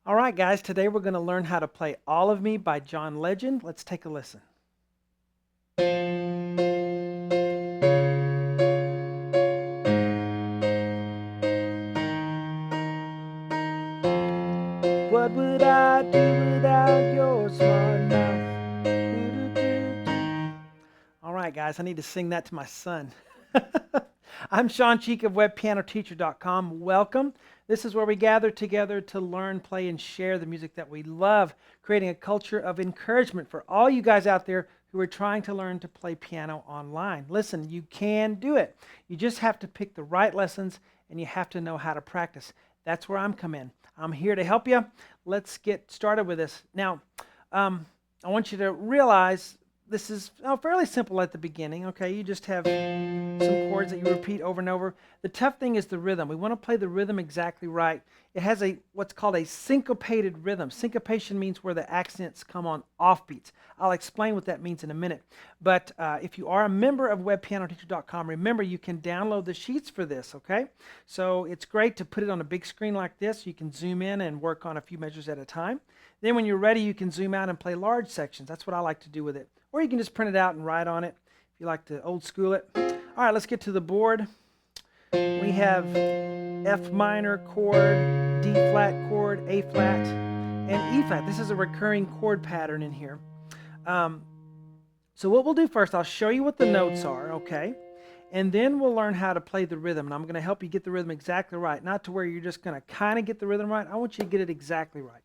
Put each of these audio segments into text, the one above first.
All right, guys, today we're going to learn how to play All of Me by John Legend. Let's take a listen. What would I do without your smart mouth? Do-do-do-do. All right, guys, I need to sing that to my son. I'm Shawn of webpianoteacher.com. Welcome. This is where we gather together to learn, play, and share the music that we love, creating a culture of encouragement for all you guys out there who are trying to learn to play piano online. Listen, you can do it. You just have to pick the right lessons, and you have to know how to practice. That's where I'm coming in. I'm here to help you. Let's get started with this. Now, I want you to realize this is fairly simple at the beginning, okay? You just have some chords that you repeat over and over. The tough thing is the rhythm. We want to play the rhythm exactly right. It has what's called a syncopated rhythm. Syncopation means where the accents come on offbeats. I'll explain what that means in a minute. But if you are a member of webpianoteacher.com, remember you can download the sheets for this, okay? So it's great to put it on a big screen like this. You can zoom in and work on a few measures at a time. Then when you're ready, you can zoom out and play large sections. That's what I like to do with it. Or you can just print it out and write on it if you like to old school it. All right, let's get to the board. We have F minor chord, D flat chord, A flat, and E flat. This is a recurring chord pattern in here. So what we'll do first, I'll show you what the notes are, okay? And then we'll learn how to play the rhythm. And I'm going to help you get the rhythm exactly right. Not to where you're just going to kind of get the rhythm right. I want you to get it exactly right.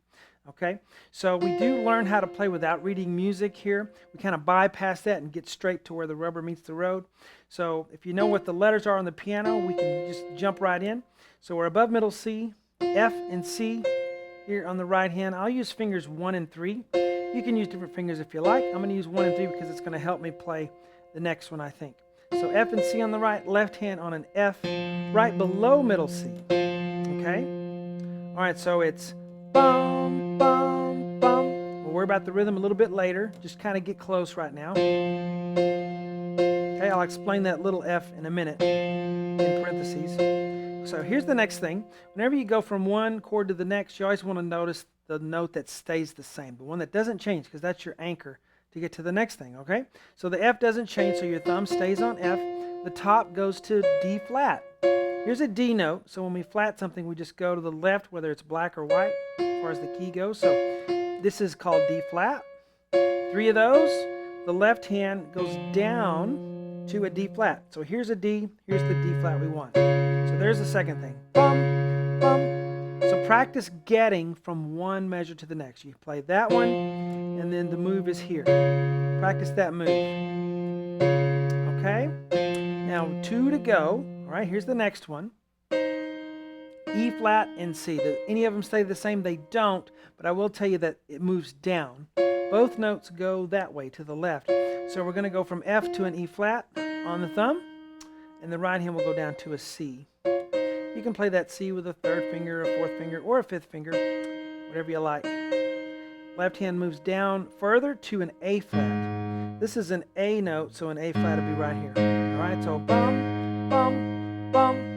Okay, so we do learn how to play without reading music here. We kind of bypass that and get straight to where the rubber meets the road. So if you know what the letters are on the piano, we can just jump right in. So we're above middle C, F and C here on the right hand. I'll use fingers 1 and 3. You can use different fingers if you like. I'm going to use 1 and 3 because it's going to help me play the next one, I think. So F and C on the right, left hand on an F, right below middle C. Okay? All right, so it's bum, bum, bum. We'll worry about the rhythm a little bit later. Just kind of get close right now. Okay, I'll explain that little F in a minute in parentheses. So here's the next thing. Whenever you go from one chord to the next, you always want to notice the note that stays the same, the one that doesn't change, because that's your anchor to get to the next thing, okay? So the F doesn't change, so your thumb stays on F. The top goes to D flat. Here's a D note, so when we flat something, we just go to the left, whether it's black or white, as far as the key goes. So this is called D flat. 3 of those, the left hand goes down to a D flat. So here's a D, here's the D flat we want. So there's the second thing. Bum, bum. So practice getting from one measure to the next. You play that one, and then the move is here. Practice that move. Okay? Now 2 to go. All right, here's the next one. E flat and C. Do any of them stay the same? They don't, but I will tell you that it moves down. Both notes go that way to the left. So we're going to go from F to an E flat on the thumb, and the right hand will go down to a C. You can play that C with a 3rd finger, a 4th finger, or a 5th finger, whatever you like. Left hand moves down further to an A flat. This is an A note, so an A flat will be right here. All right, so bum, bum, bum.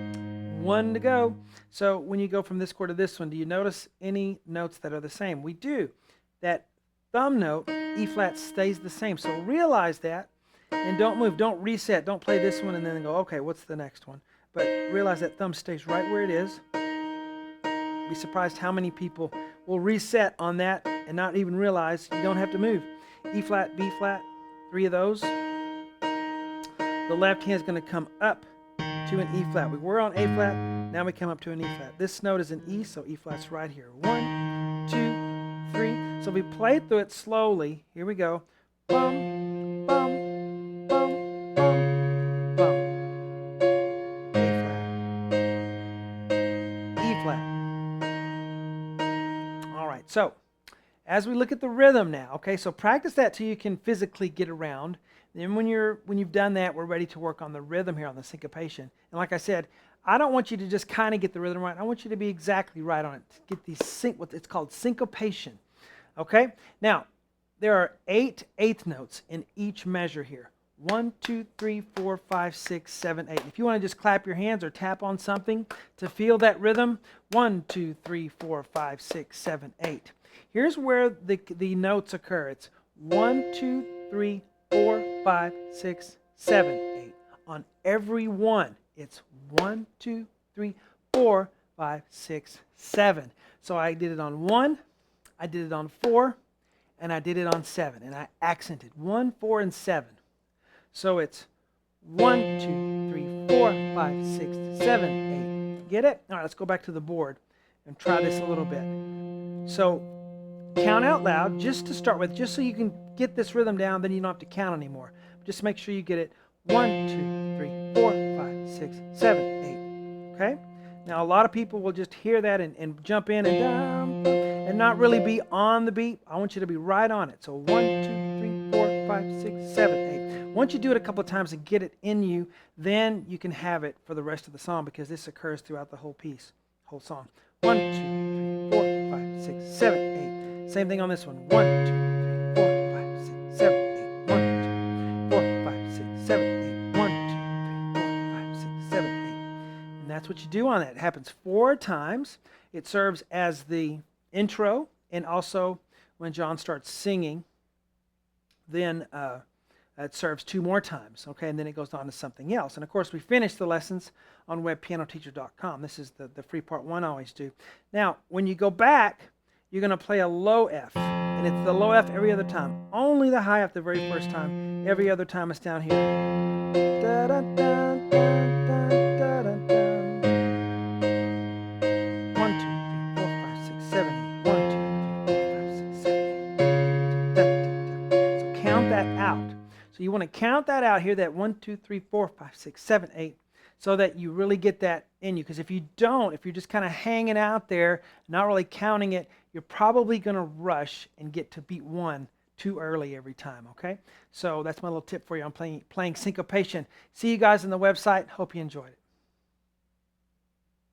1 to go. So when you go from this chord to this one, do you notice any notes that are the same? We do. That thumb note, E flat, stays the same. So realize that and don't move. Don't reset. Don't play this one and then go, okay, what's the next one? But realize that thumb stays right where it is. Be surprised how many people will reset on that and not even realize you don't have to move. E flat, B flat, 3 of those. The left hand is going to come up to an E flat. We were on A flat, now we come up to an E flat. This note is an E, so E flat's right here. 1, 2, 3. So we play through it slowly. Here we go. Bum, bum, bum, bum, bum. A flat. E flat. All right, so as we look at the rhythm now, okay, so practice that till you can physically get around. Then when you've done that, we're ready to work on the rhythm here, on the syncopation. And like I said, I don't want you to just kind of get the rhythm right. I want you to be exactly right on it. Get what it's called syncopation. Okay? Now, there are 8 eighth notes in each measure here. 1, 2, 3, 4, 5, 6, 7, 8. If you want to just clap your hands or tap on something to feel that rhythm, 1, 2, 3, 4, 5, 6, 7, 8. Here's where the notes occur. It's 1, 2, 3, 4, 5, 6, 7, 8. On every one, it's 1, 2, 3, 4, 5, 6, 7. So I did it on 1, I did it on 4, and I did it on 7. And I accented 1, 4, and 7. So it's 1, 2, 3, 4, 5, 6, 7, 8. Get it? All right, let's go back to the board and try this a little bit. So count out loud just to start with, just so you can get this rhythm down, then you don't have to count anymore. Just make sure you get it 1, 2, 3, 4, 5, 6, 7, 8. Okay? Now a lot of people will just hear that and jump in and not really be on the beat. I want you to be right on it. So 1, 2, 3, 4, 5, 6, 7, 8. Once you do it a couple of times and get it in you, then you can have it for the rest of the song, because this occurs throughout the whole piece, whole song. 1, 2, 3, 4, 5, 6, 7, 8. Same thing on this one. 1, 2, 3, 4, 5, 6, 7, 8. 1, 2, 4, 5, 6, 7, 8. 1, 2, 3, 4, 5, 6, 7, 8. And that's what you do on it. It happens 4 times. It serves as the intro, and also when John starts singing, then it serves 2 more times, okay, and then it goes on to something else. And of course, we finish the lessons on webpianoteacher.com. This is the free part 1 I always do. Now, when you go back, you're going to play a low F, and it's the low F every other time. Only the high F the very first time. Every other time it's down here. Da, da, da, da, da, da, da, da. 1, 2, 3, 4, 5, 6, 7, 8. 1, 2, 3, 4, 5, 6, 7, 8. Da, da, da. So count that out. So you want to count that out here, that 1, 2, 3, 4, 5, 6, 7, 8, so that you really get that in you. Because if you don't, if you're just kind of hanging out there, not really counting it, you're probably going to rush and get to beat 1 too early every time, okay? So that's my little tip for you on playing syncopation. See you guys on the website. Hope you enjoyed it.